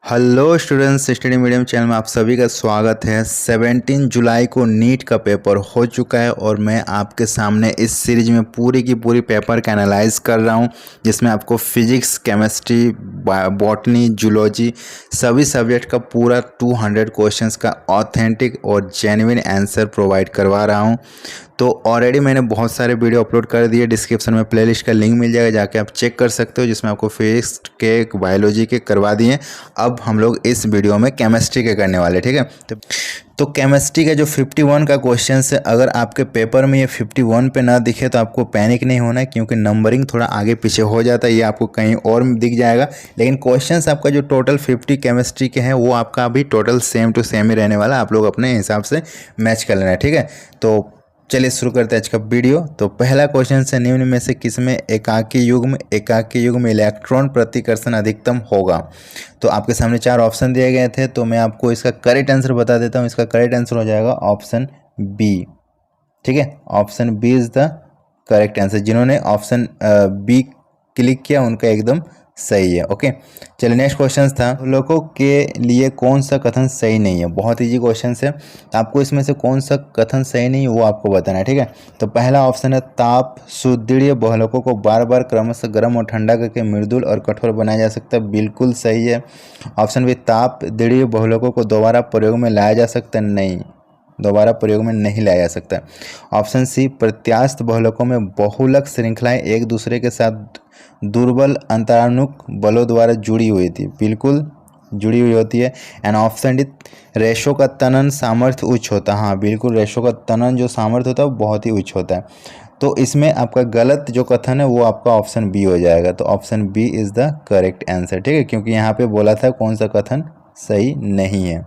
Hello students, study medium channel में आप सभी का स्वागत है। 17 जुलाई को नीट का पेपर हो चुका है और मैं आपके सामने इस सीरीज में पूरी की पूरी पेपर का एनालाइज कर रहा हूं, जिसमें आपको फिजिक्स, केमिस्ट्री, बॉटनी, जूलॉजी सभी सब्जेक्ट का पूरा 200 क्वेश्चंस का ऑथेंटिक और जेन्युइन आंसर प्रोवाइड करवा रहा हूं। तो ऑलरेडी मैंने बहुत सारे वीडियो अपलोड कर दिए, डिस्क्रिप्शन में प्लेलिस्ट का लिंक मिल जाएगा, जाके आप चेक कर सकते हो, जिसमें आपको फिजिक्स के, बायोलॉजी के करवा दिए। अब हम लोग इस वीडियो में केमिस्ट्री के करने वाले, ठीक है। तो केमिस्ट्री का जो 51 का क्वेश्चन है, अगर आपके पेपर में ये 51 पे ना दिखे तो आपको पैनिक नहीं होना है, क्योंकि नंबरिंग थोड़ा आगे पीछे हो जाता है, ये आपको कहीं और दिख जाएगा। लेकिन क्वेश्चंस आपका जो टोटल 50 केमिस्ट्री के हैं वो आपका अभी टोटल सेम टू सेम ही रहने वाला है। आप लोग अपने हिसाब से मैच कर लेना है, ठीक है। तो चलिए शुरू करते हैं आज का वीडियो। तो पहला क्वेश्चन है, निम्न में से किसमें एकाकी युग्म में इलेक्ट्रॉन प्रतिकर्षण अधिकतम होगा। तो आपके सामने 4 ऑप्शन दिए गए थे, तो मैं आपको इसका करेक्ट आंसर बता देता हूँ। इसका करेक्ट आंसर हो जाएगा ऑप्शन बी, ठीक है। Option B is the correct answer. जिन्होंने ऑप्शन बी क्लिक किया उनका एकदम सही है। ओके, चलिए नेक्स्ट क्वेश्चन था, लोगों के लिए कौन सा कथन सही नहीं है। बहुत इजी क्वेश्चन है, आपको इसमें से कौन सा कथन सही नहीं है वो आपको बताना है, ठीक है। तो पहला ऑप्शन है, ताप सुदृढ़ बहुलकों को बार बार क्रमशः गर्म और ठंडा करके मृदुल और कठोर बनाया जा सकता है, बिल्कुल सही है। ऑप्शन बी, ताप दृढ़ बहुलकों को दोबारा प्रयोग में लाया जा सकता है, नहीं, दोबारा प्रयोग में नहीं लाया जा सकता। ऑप्शन सी, प्रत्यास्थ बहुलकों में बहुलक श्रृंखलाएं एक दूसरे के साथ दुर्बल अंतरानुक बलों द्वारा जुड़ी हुई थी, बिल्कुल जुड़ी हुई होती है। एंड ऑप्शन डी, रेशो का तनन सामर्थ्य उच्च होता है, हाँ बिल्कुल, रेशो का तनन जो सामर्थ्य होता है वो बहुत ही उच्च होता है। तो इसमें आपका गलत जो कथन है वो आपका ऑप्शन बी हो जाएगा। तो option B is the correct answer, ठीक है, क्योंकि यहाँ पे बोला था कौन सा कथन सही नहीं है।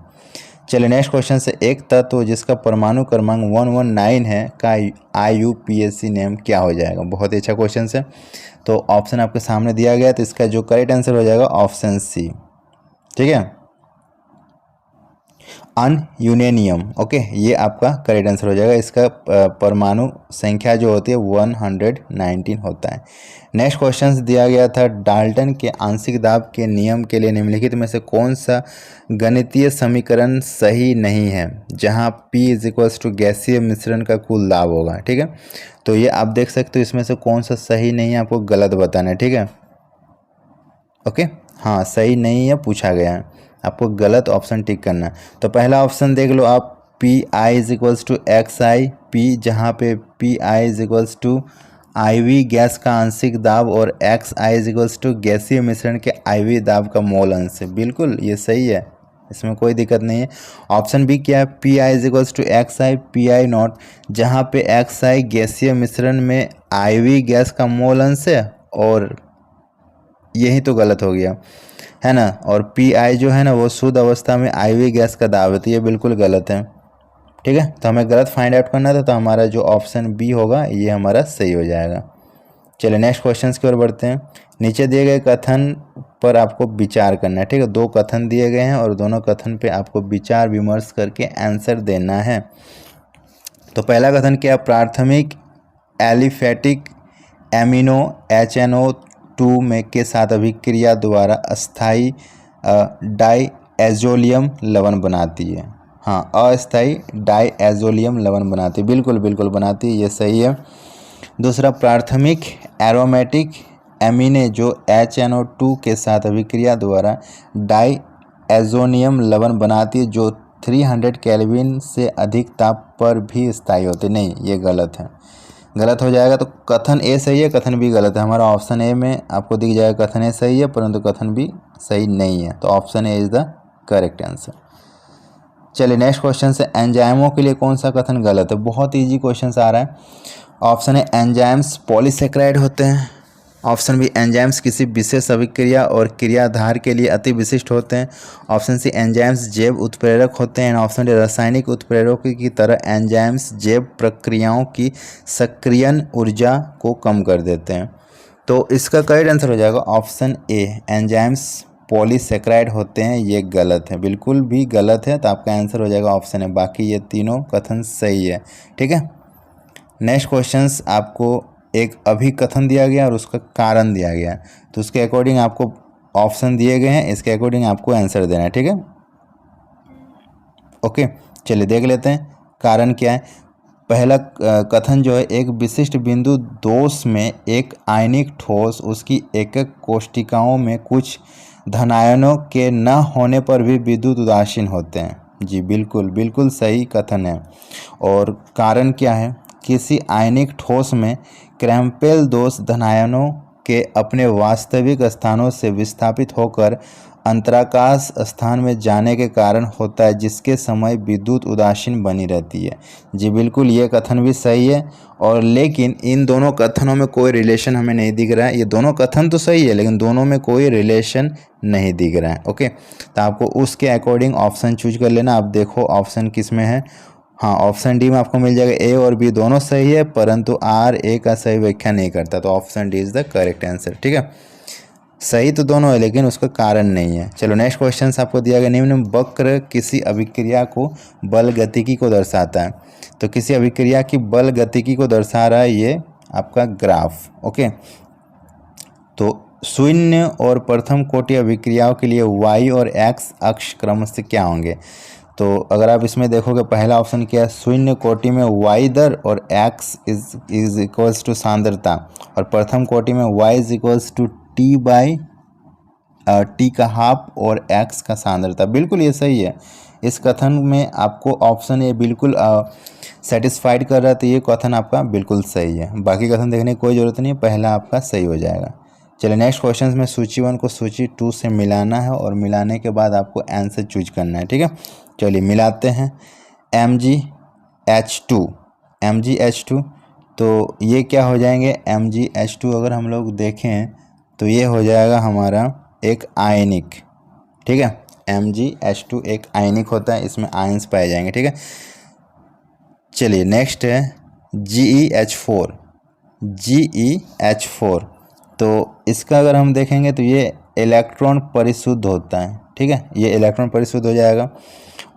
चलिए नेक्स्ट क्वेश्चन से, एक तत्व जिसका परमाणु क्रमांक 119 है का IUPAC नेम क्या हो जाएगा। बहुत ही अच्छा क्वेश्चन है। तो ऑप्शन आपके सामने दिया गया, तो इसका जो करेक्ट आंसर हो जाएगा ऑप्शन सी, ठीक है, अनयूरेनियम। ओके, ये आपका करेक्ट आंसर हो जाएगा। इसका परमाणु संख्या जो होती है 119 होता है। नेक्स्ट क्वेश्चन दिया गया था, डाल्टन के आंशिक दाब के नियम के लिए निम्नलिखित में से कौन सा गणितीय समीकरण सही नहीं है, जहां P = गैसीय मिश्रण का कुल दाब होगा, ठीक है। तो ये आप देख सकते हो, इसमें से कौन सा सही नहीं है आपको गलत बताना है, ठीक है। ओके, हाँ सही नहीं है पूछा गया है, आपको गलत ऑप्शन टिक करना है। तो पहला ऑप्शन देख लो आप, PI = XI, P जहाँ पे PI = IV गैस का आंशिक दाब और XI = गैसीय मिश्रण के IV दाब का मोल अंश है, बिल्कुल ये सही है, इसमें कोई दिक्कत नहीं है। ऑप्शन बी क्या है, PI = XI PI नॉट, जहाँ पे XI गैसीय मिश्रण में IV गैस का मोल अंश है, और यही तो गलत हो गया है ना। और PI जो है ना वो शुद्ध अवस्था में IV गैस का दाब है, तो ये बिल्कुल गलत है, ठीक है। तो हमें गलत फाइंड आउट करना था, तो हमारा जो ऑप्शन बी होगा ये हमारा सही हो जाएगा। चलिए नेक्स्ट क्वेश्चन की ओर बढ़ते हैं। नीचे दिए गए कथन पर आपको विचार करना है, ठीक है। 2 कथन दिए गए हैं और दोनों कथन पे आपको विचार विमर्श करके आंसर देना है। तो पहला कथन क्या, प्राथमिक एलिफेटिक एमिनो HNO2 में के साथ अभिक्रिया द्वारा अस्थाई डाईएजोलियम लवण बनाती है, हाँ अस्थाई डाईएजोलियम लवण बनाती है, बिल्कुल बिल्कुल बनाती है, ये सही है। दूसरा, प्राथमिक एरोमेटिक एमिने जो HNO2 के साथ अभिक्रिया द्वारा डाईएजोनियम लवण बनाती है, जो 300 केल्विन से अधिक ताप पर भी स्थायी होते, नहीं ये गलत है, गलत हो जाएगा। तो कथन ए सही है, कथन बी गलत है। हमारा ऑप्शन ए में आपको दिख जाएगा कथन ए सही है, परंतु कथन बी सही नहीं है। तो option A is the correct answer. चलिए नेक्स्ट क्वेश्चन से, एंजाइमों के लिए कौन सा कथन गलत है। बहुत इजी क्वेश्चन आ रहा है। ऑप्शन ए, एंजाइम्स पॉलीसेक्राइड होते हैं। ऑप्शन बी, एंजाइम्स किसी विशेष अभिक्रिया और क्रियाधार के लिए अति विशिष्ट होते हैं। ऑप्शन सी, एंजाइम्स जैव उत्प्रेरक होते हैं। ऑप्शन डी, रासायनिक उत्प्रेरकों की तरह एंजाइम्स जैव प्रक्रियाओं की सक्रियण ऊर्जा को कम कर देते हैं। तो इसका करेक्ट आंसर हो जाएगा ऑप्शन ए, एंजाइम्स पॉलीसेक्राइड होते हैं, ये गलत है, बिल्कुल भी गलत है। तो आपका आंसर हो जाएगा ऑप्शन ए, बाकी ये तीनों कथन सही है, ठीक है। नेक्स्ट क्वेश्चंस, आपको एक अभिकथन दिया गया और उसका कारण दिया गया, तो उसके अकॉर्डिंग आपको ऑप्शन दिए गए हैं, इसके अकॉर्डिंग आपको आंसर देना है, ठीक है। ओके, चलिए देख लेते हैं कारण क्या है। पहला कथन जो है, एक विशिष्ट बिंदु दोष में एक आयनिक ठोस उसकी एकक कोष्ठिकाओं में कुछ धनायनों के न होने पर भी विद्युत उदासीन होते हैं। जी बिल्कुल बिल्कुल सही कथन है। और कारण क्या है, किसी आयनिक ठोस में क्रैम्पेल दोष धनायनों के अपने वास्तविक स्थानों से विस्थापित होकर अंतराकाश स्थान में जाने के कारण होता है, जिसके समय विद्युत उदासीन बनी रहती है। जी बिल्कुल, ये कथन भी सही है। और लेकिन इन दोनों कथनों में कोई रिलेशन हमें नहीं दिख रहा है। ये दोनों कथन तो सही है, लेकिन दोनों में कोई रिलेशन नहीं दिख रहा है। ओके, तो आपको उसके अकॉर्डिंग ऑप्शन चूज कर लेना। आप देखो ऑप्शन किस में है। हाँ, ऑप्शन डी में आपको मिल जाएगा। ए और बी दोनों सही है, परंतु आर ए का सही व्याख्या नहीं करता, तो option D is the correct answer, ठीक है। सही तो दोनों है, लेकिन उसका कारण नहीं है। चलो नेक्स्ट क्वेश्चन आपको दिया गया, निम्न वक्र किसी अभिक्रिया को बल गतिकी को दर्शाता है। तो किसी अभिक्रिया की बल गतिकी को दर्शा रहा है ये आपका ग्राफ। ओके, तो शून्य और प्रथम कोटि अभिक्रियाओं के लिए y और x अक्ष क्रमशः क्या होंगे। तो अगर आप इसमें देखोगे, पहला ऑप्शन क्या है, शून्य कोटि में y दर और x इज इक्वल्स टू सांद्रता, और प्रथम कोटि में y is equals to t by t का हाफ और x का सांद्रता। बिल्कुल ये सही है। इस कथन में आपको ऑप्शन ए बिल्कुल सेटिस्फाइड कर रहा है, तो ये कथन आपका बिल्कुल सही है। बाकी कथन देखने की कोई ज़रूरत नहीं है, पहला आपका सही हो जाएगा। चलिए नेक्स्ट क्वेश्चन में सूची 1 को सूची 2 से मिलाना है, और मिलाने के बाद आपको आंसर चूज करना है, ठीक है। चलिए मिलाते हैं। MgH2 तो ये क्या हो जाएंगे, MgH2 अगर हम लोग देखें तो ये हो जाएगा हमारा एक आयनिक, ठीक है। MgH2 एक आयनिक होता है, इसमें आयंस पाए जाएंगे, ठीक है। चलिए नेक्स्ट है GeH4। तो इसका अगर हम देखेंगे तो ये इलेक्ट्रॉन परिशुद्ध होता है, ठीक है, ये इलेक्ट्रॉन परिशुद्ध हो जाएगा।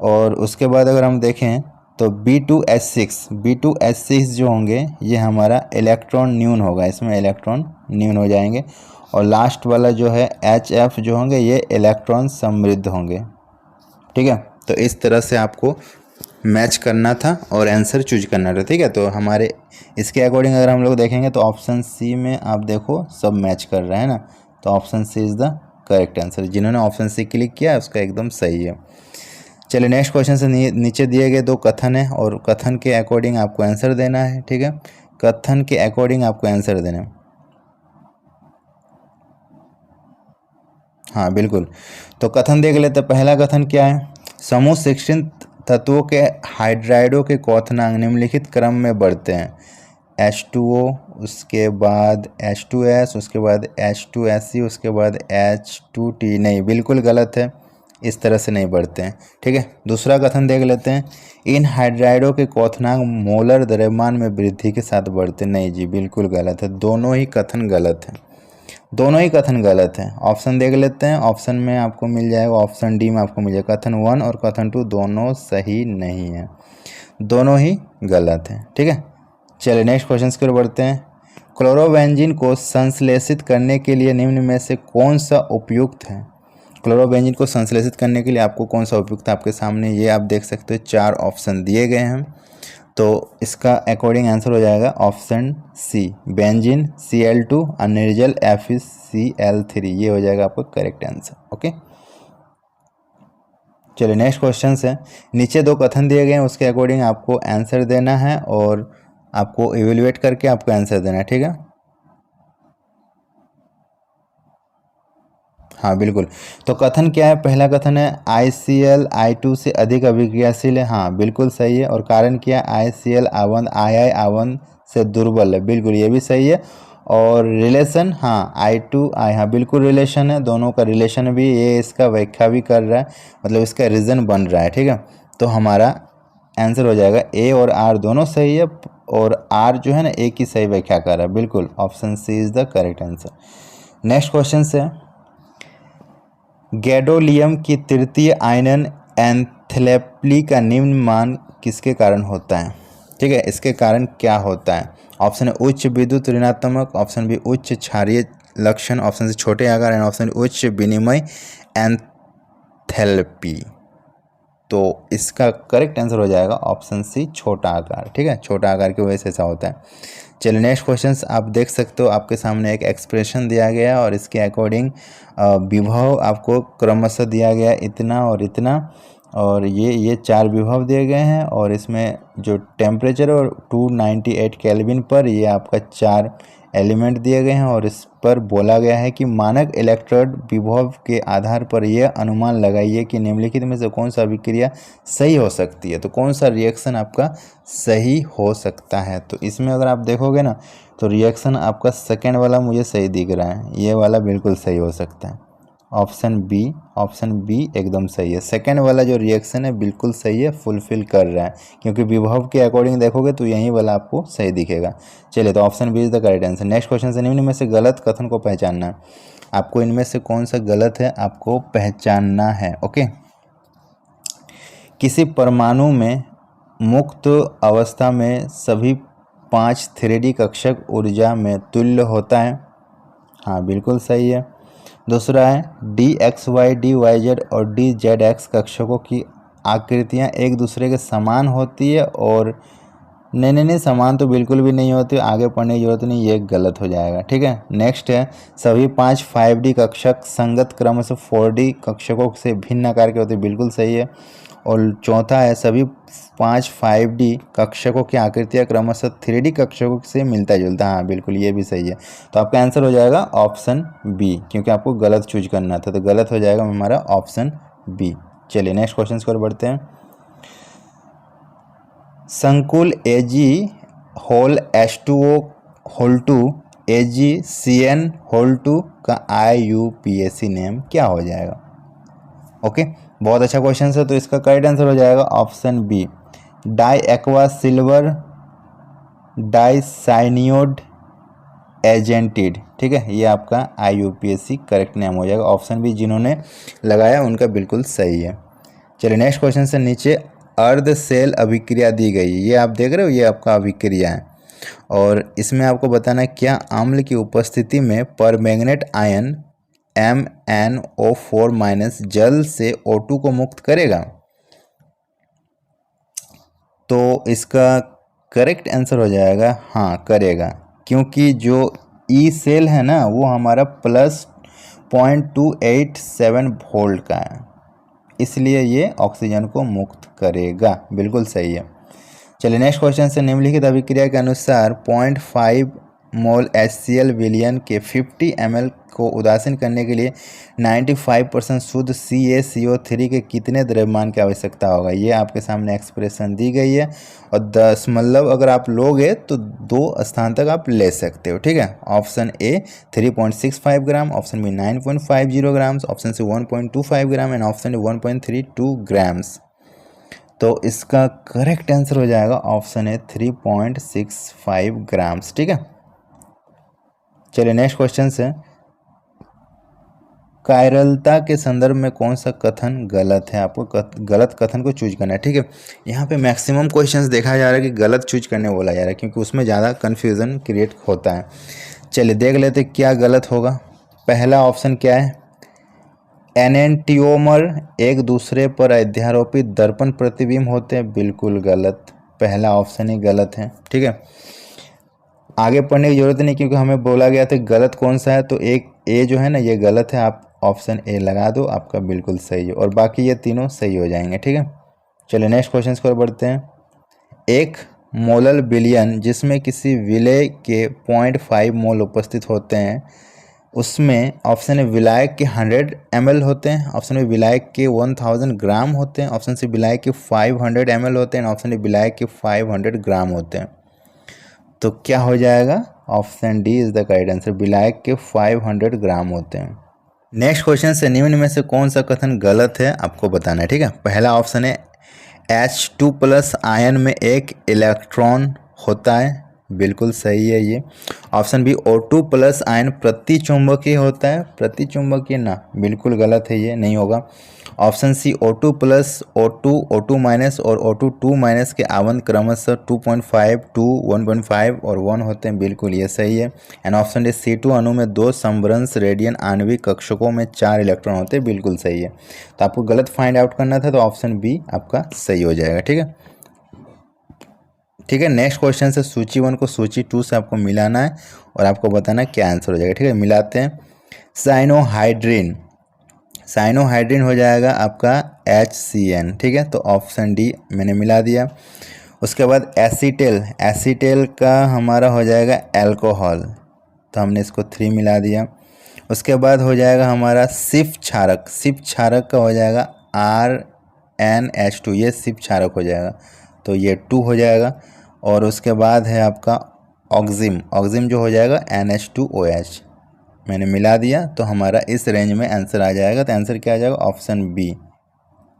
और उसके बाद अगर हम देखें तो B2H6 जो होंगे ये हमारा इलेक्ट्रॉन न्यून होगा, इसमें इलेक्ट्रॉन न्यून हो जाएंगे। और लास्ट वाला जो है HF जो होंगे ये इलेक्ट्रॉन समृद्ध होंगे, ठीक है। तो इस तरह से आपको मैच करना था और आंसर चूज करना था, ठीक है। तो हमारे इसके अकॉर्डिंग अगर हम लोग देखेंगे तो ऑप्शन सी में आप देखो सब मैच कर रहा है ना, तो option C is the correct answer. जिन्होंने ऑप्शन सी क्लिक किया है उसका एकदम सही है। चलिए नेक्स्ट क्वेश्चन से नीचे दिए गए 2 कथन है, और कथन के अकॉर्डिंग आपको आंसर देना है, ठीक है। कथन के अकॉर्डिंग आपको आंसर देना है। हाँ बिल्कुल, तो कथन देख लेते हैं। पहला कथन क्या है, समूह 16 तत्वों के हाइड्राइडों के क्वथनांक निम्नलिखित क्रम में बढ़ते हैं। H2O, उसके बाद H2S, उसके बाद H2SC, उसके बाद H2T। नहीं, बिल्कुल गलत है, इस तरह से नहीं बढ़ते हैं, ठीक है। दूसरा कथन देख लेते हैं, इन हाइड्राइडों के क्वथनांक मोलर द्रव्यमान में वृद्धि के साथ बढ़ते। नहीं जी, बिल्कुल गलत है, दोनों ही कथन गलत है, दोनों ही कथन गलत है। ऑप्शन देख लेते हैं। ऑप्शन में आपको मिल जाएगा, ऑप्शन डी में आपको मिल जाएगा कथन 1 और कथन 2 दोनों सही नहीं है, दोनों ही गलत है, ठीक है। चलिए नेक्स्ट क्वेश्चन की ओर बढ़ते हैं। क्लोरोबेंजीन को संश्लेषित करने के लिए निम्न में से कौन सा उपयुक्त है। क्लोरोबेंजीन को संश्लेषित करने के लिए आपको कौन सा उपयुक्त है, आपके सामने ये आप देख सकते हो 4 ऑप्शन दिए गए हैं। तो इसका अकॉर्डिंग आंसर हो जाएगा option C, benzene Cl2 अनिर्जल FeCl3, ये हो जाएगा आपका करेक्ट आंसर। ओके, चलिए नेक्स्ट क्वेश्चन है। नीचे 2 कथन दिए गए हैं, उसके अकॉर्डिंग आपको आंसर देना है और आपको इवेल्युएट करके आपको आंसर देना है, ठीक है। हाँ बिल्कुल, तो कथन क्या है, पहला कथन है ICl I2 से अधिक अभिक्रियाशील है। हाँ बिल्कुल सही है। और कारण क्या है, ICl I1 II I1 से दुर्बल है। बिल्कुल ये भी सही है। और रिलेशन, हाँ I2 I, हाँ बिल्कुल रिलेशन है, दोनों का रिलेशन भी, ये इसका व्याख्या भी कर रहा है, मतलब इसका रीज़न बन रहा है, ठीक है। तो हमारा आंसर हो जाएगा ए और आर दोनों सही है, और आर जो है ना ए की सही व्याख्या कर रहा है। बिल्कुल option C is the correct answer. Next question से, गैडोलियम की तृतीय आयनन एंथैल्पी का निम्न मान किसके कारण होता है, ठीक है। इसके कारण क्या होता है। ऑप्शन ए उच्च विद्युत ऋणात्मक, ऑप्शन बी उच्च क्षारीय लक्षण, ऑप्शन सी छोटे आकार एंड ऑप्शन उच्च विनिमय एंथैल्पी। तो इसका करेक्ट आंसर हो जाएगा ऑप्शन सी छोटा आकार। ठीक है, छोटा आकार की वजह से ऐसा होता है। चलिए नेक्स्ट क्वेश्चन आप देख सकते हो, आपके सामने एक एक्सप्रेशन दिया गया है और इसके अकॉर्डिंग विभव आपको क्रमशः दिया गया है, इतना और इतना, और ये 4 विभव दिए गए हैं और इसमें जो टेम्परेचर और 298 केल्विन पर ये आपका 4 एलिमेंट दिए गए हैं और इस पर बोला गया है कि मानक इलेक्ट्रोड विभव के आधार पर यह अनुमान लगाइए कि निम्नलिखित में से कौन सा अभिक्रिया सही हो सकती है। तो कौन सा रिएक्शन आपका सही हो सकता है, तो इसमें अगर आप देखोगे ना तो रिएक्शन आपका सेकेंड वाला मुझे सही दिख रहा है, ये वाला बिल्कुल सही हो सकता है। ऑप्शन बी एकदम सही है। सेकेंड वाला जो रिएक्शन है बिल्कुल सही है, फुलफिल कर रहा है, क्योंकि विभव के अकॉर्डिंग देखोगे तो यही वाला आपको सही दिखेगा। चलिए, तो option B is the correct answer. Next question से निम्न में से गलत कथन को पहचानना है। आपको इनमें से कौन सा गलत है आपको पहचानना है। ओके, किसी परमाणु में मुक्त अवस्था में सभी 5 3D कक्षक ऊर्जा में तुल्य होता है। हाँ, बिल्कुल सही है। दूसरा है DXY, DYZ और DZX कक्षकों की आकृतियाँ एक दूसरे के समान होती है, और नहीं, समान तो बिल्कुल भी नहीं होती, आगे पढ़ने की जरूरत नहीं, ये गलत हो जाएगा। ठीक है, नेक्स्ट है सभी 5 5D कक्षक संगत क्रम से 4D कक्षकों से भिन्न आकार के होते हैं, बिल्कुल सही है। और चौथा है सभी 5 5D कक्षकों की आकृतियाँ क्रमशः 3D कक्षकों से मिलता जुलता। हाँ, बिल्कुल ये भी सही है। तो आपका आंसर हो जाएगा ऑप्शन बी, क्योंकि आपको गलत चूज करना था, तो गलत हो जाएगा हमारा ऑप्शन बी। चलिए नेक्स्ट क्वेश्चन की ओर बढ़ते हैं। संकुल Ag whole H2O whole 2 AgCN2 का IUPAC नेम क्या हो जाएगा। ओके, बहुत अच्छा क्वेश्चन है। तो इसका करेक्ट आंसर हो जाएगा option B, diaqua silver डाइसाइनियोड एजेंटिड। ठीक है, ये आपका IUPAC करेक्ट नेम हो जाएगा। ऑप्शन बी जिन्होंने लगाया उनका बिल्कुल सही है। चलिए नेक्स्ट क्वेश्चन से नीचे अर्ध सेल अभिक्रिया दी गई है, ये आप देख रहे हो, ये आपका अभिक्रिया है और इसमें आपको बताना है क्या अम्ल की उपस्थिति में परमैंगनेट आयन MnO4- जल से O2 को मुक्त करेगा। तो इसका करेक्ट आंसर हो जाएगा हाँ, करेगा, क्योंकि जो ई सेल है ना वो हमारा +0.287 वोल्ट का है, इसलिए ये ऑक्सीजन को मुक्त करेगा। बिल्कुल सही है। चलिए नेक्स्ट क्वेश्चन से निम्नलिखित अभिक्रिया के अनुसार 0.5 मोल HCl विलयन के 50 ml को उदासीन करने के लिए 95% शुद्ध CaCO3 के कितने द्रव्यमान की आवश्यकता होगा। ये आपके सामने एक्सप्रेशन दी गई है और 10 मतलब अगर आप लोगे तो 2 स्थान तक आप ले सकते हो। ठीक है, option A 3.65 gram, option B 9.50 grams, option C 1.25 gram and option D 1.32 grams. तो इसका करेक्ट आंसर हो जाएगा ऑप्शन ए 3.65 ग्राम्स। ठीक है, चलिए नेक्स्ट क्वेश्चन से कायरलता के संदर्भ में कौन सा कथन गलत है, आपको गलत कथन को चूज करना है। ठीक है, यहाँ पे मैक्सिमम क्वेश्चंस देखा जा रहा है कि गलत चूज करने बोला जा रहा है, क्योंकि उसमें ज़्यादा कन्फ्यूज़न क्रिएट होता है। चलिए देख लेते क्या गलत होगा। पहला ऑप्शन क्या है, एनेंटियोमर एक दूसरे पर अध्यारोपित दर्पण प्रतिबिंब होते हैं, बिल्कुल गलत, पहला ऑप्शन ही गलत है। ठीक है, आगे पढ़ने की जरूरत नहीं, क्योंकि हमें बोला गया था गलत कौन सा है, तो एक ए जो है ना ये गलत है, आप ऑप्शन ए लगा दो, आपका बिल्कुल सही है, और बाकी ये तीनों सही हो जाएंगे। ठीक है, चलिए नेक्स्ट क्वेश्चन की ओर बढ़ते हैं। एक मोलल विलयन जिसमें किसी विलय के 0.5 मोल उपस्थित होते हैं, उसमें ऑप्शन ए विलायक के 100 ml होते हैं, ऑप्शन ए विलायक के 1000 ग्राम होते हैं, ऑप्शन सी विलायक के 500 ml होते हैं, ऑप्शन ए विलायक के 500 ग्राम होते हैं। तो क्या हो जाएगा, option D is the correct answer, विलायक के 500 ग्राम होते हैं। नेक्स्ट क्वेश्चन से निम्न में से कौन सा कथन गलत है आपको बताना है। ठीक है, पहला ऑप्शन है H2+ आयन में एक इलेक्ट्रॉन होता है, बिल्कुल सही है ये। ऑप्शन बी O2+ आयन प्रतिचुंबकीय होता है, प्रतिचुंबकीय ना, बिल्कुल गलत है, ये नहीं होगा। Option C O2 plus O2 O2 minus और O2 2 माइनस के आवंत क्रमशः 2.5 2 1.5 और 1 होते हैं, बिल्कुल ये सही है। एंड ऑप्शन डी C2 अणु में 2 समवृंश रेडियन आणविक कक्षकों में 4 इलेक्ट्रॉन होते हैं, बिल्कुल सही है। तो आपको गलत फाइंड आउट करना था, तो ऑप्शन बी आपका सही हो जाएगा। ठीक है, ठीक है। नेक्स्ट क्वेश्चन से सूची 1 को सूची 2 से आपको मिलाना है और आपको बताना है क्या आंसर हो जाएगा। ठीक है, मिलाते हैं। साइनोहाइड्रिन, साइनोहाइड्रिन हो जाएगा आपका HCN। ठीक है, तो ऑप्शन डी मैंने मिला दिया। उसके बाद एसीटेल, एसीटेल का हमारा हो जाएगा एल्कोहल, तो हमने इसको 3 मिला दिया। उसके बाद हो जाएगा हमारा सिप क्षारक, सिप क्षारक का हो जाएगा RnH2, ये सिप क्षारक हो जाएगा, तो ये 2 हो जाएगा। और उसके बाद है आपका ऑक्जिम, ऑक्जिम जो हो जाएगा NH2OH, मैंने मिला दिया, तो हमारा इस रेंज में आंसर आ जाएगा। तो आंसर क्या आ जाएगा? Option B.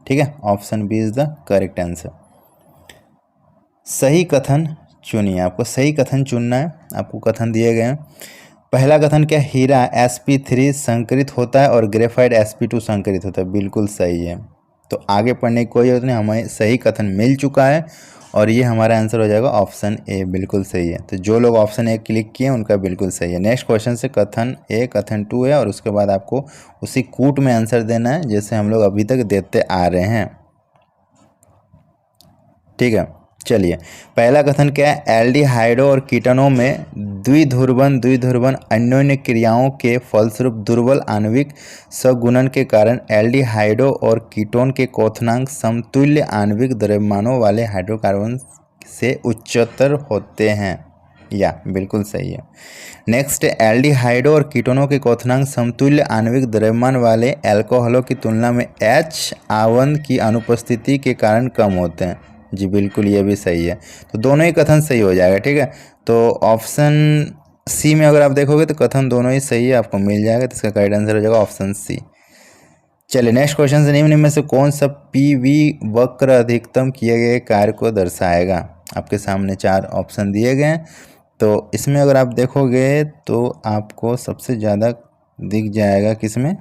ठीक है, option B is the correct answer. सही कथन चुनिए, आपको सही कथन चुनना है। आपको कथन दिए गए हैं। पहला कथन क्या? हीरा Sp3 संकरित होता है और ग्रेफाइट Sp2 संकरित होता है, बिल्कुल सही है। तो आगे पढ़ने की कोई जरूरत नहीं, हमें सही कथन मिल चुका है और ये हमारा आंसर हो जाएगा ऑप्शन ए, बिल्कुल सही है। तो जो लोग ऑप्शन ए क्लिक किए उनका बिल्कुल सही है। नेक्स्ट क्वेश्चन से कथन ए कथन 2 है और उसके बाद आपको उसी कूट में आंसर देना है जैसे हम लोग अभी तक देते आ रहे हैं। ठीक है, चलिए। पहला कथन क्या है? एल्डिहाइडो और कीटोनों में द्विध्रुवन अन्योन्य क्रियाओं के फलस्वरूप दुर्बल आणविक सगुणन के कारण एल्डिहाइडो और कीटोन के क्वथनांक समतुल्य आणविक द्रव्यमानों वाले हाइड्रोकार्बन से उच्चतर होते हैं, या बिल्कुल सही है। नेक्स्ट, एल्डिहाइडो और कीटोनों के क्वथनांक समतुल्य आणविक द्रव्यमान वाले अल्कोहलों की तुलना में H आवंत की अनुपस्थिति के कारण कम होते हैं, जी बिल्कुल ये भी सही है। तो दोनों ही कथन सही हो जाएगा। ठीक है, तो ऑप्शन सी में अगर आप देखोगे तो कथन दोनों ही सही है, आपको मिल जाएगा। तो इसका करेक्ट आंसर हो जाएगा ऑप्शन सी। चलिए नेक्स्ट क्वेश्चन से, निम्न में से कौन सा PV वक्र अधिकतम किए गए कार्य को दर्शाएगा? आपके सामने 4 ऑप्शन दिए गए हैं, तो इसमें अगर आप देखोगे तो आपको सबसे ज़्यादा दिख जाएगा किसमें?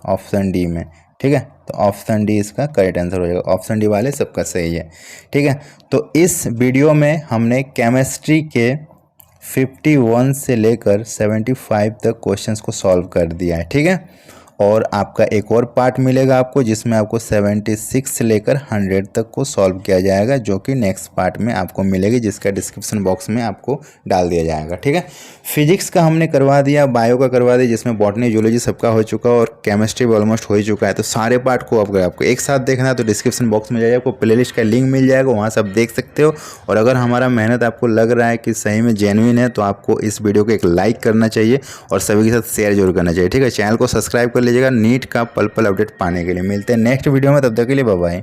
ऑप्शन डी में। ठीक है, तो ऑप्शन डी इसका करेक्ट आंसर हो जाएगा। ऑप्शन डी वाले सबका सही है। ठीक है, तो इस वीडियो में हमने केमिस्ट्री के 51 से लेकर 75 तक क्वेश्चंस को सॉल्व कर दिया है। ठीक है, और आपका एक और पार्ट मिलेगा आपको जिसमें आपको 76 से लेकर 100 तक को सॉल्व किया जाएगा, जो कि नेक्स्ट पार्ट में आपको मिलेगी, जिसका डिस्क्रिप्शन बॉक्स में आपको डाल दिया जाएगा। ठीक है, फिजिक्स का हमने करवा दिया, बायो का करवा दिया, जिसमें बॉटनी जूलॉजी सबका हो चुका और केमिस्ट्री भी ऑलमोस्ट हो ही चुका है। तो सारे पार्ट को अगर आपको एक साथ देखना है तो डिस्क्रिप्शन बॉक्स में जाइए, आपको प्लेलिस्ट का लिंक मिल जाएगा, वहाँ से आप देख सकते हो। और अगर हमारा मेहनत आपको लग रहा है कि सही में जेन्युइन है तो आपको इस वीडियो को एक लाइक करना चाहिए और सभी के साथ शेयर जरूर करना चाहिए। ठीक है, चैनल को सब्सक्राइब कर लीजिएगा नीट का पल पल अपडेट पाने के लिए। मिलते हैं नेक्स्ट वीडियो में, तब तक के लिए बाय बाय।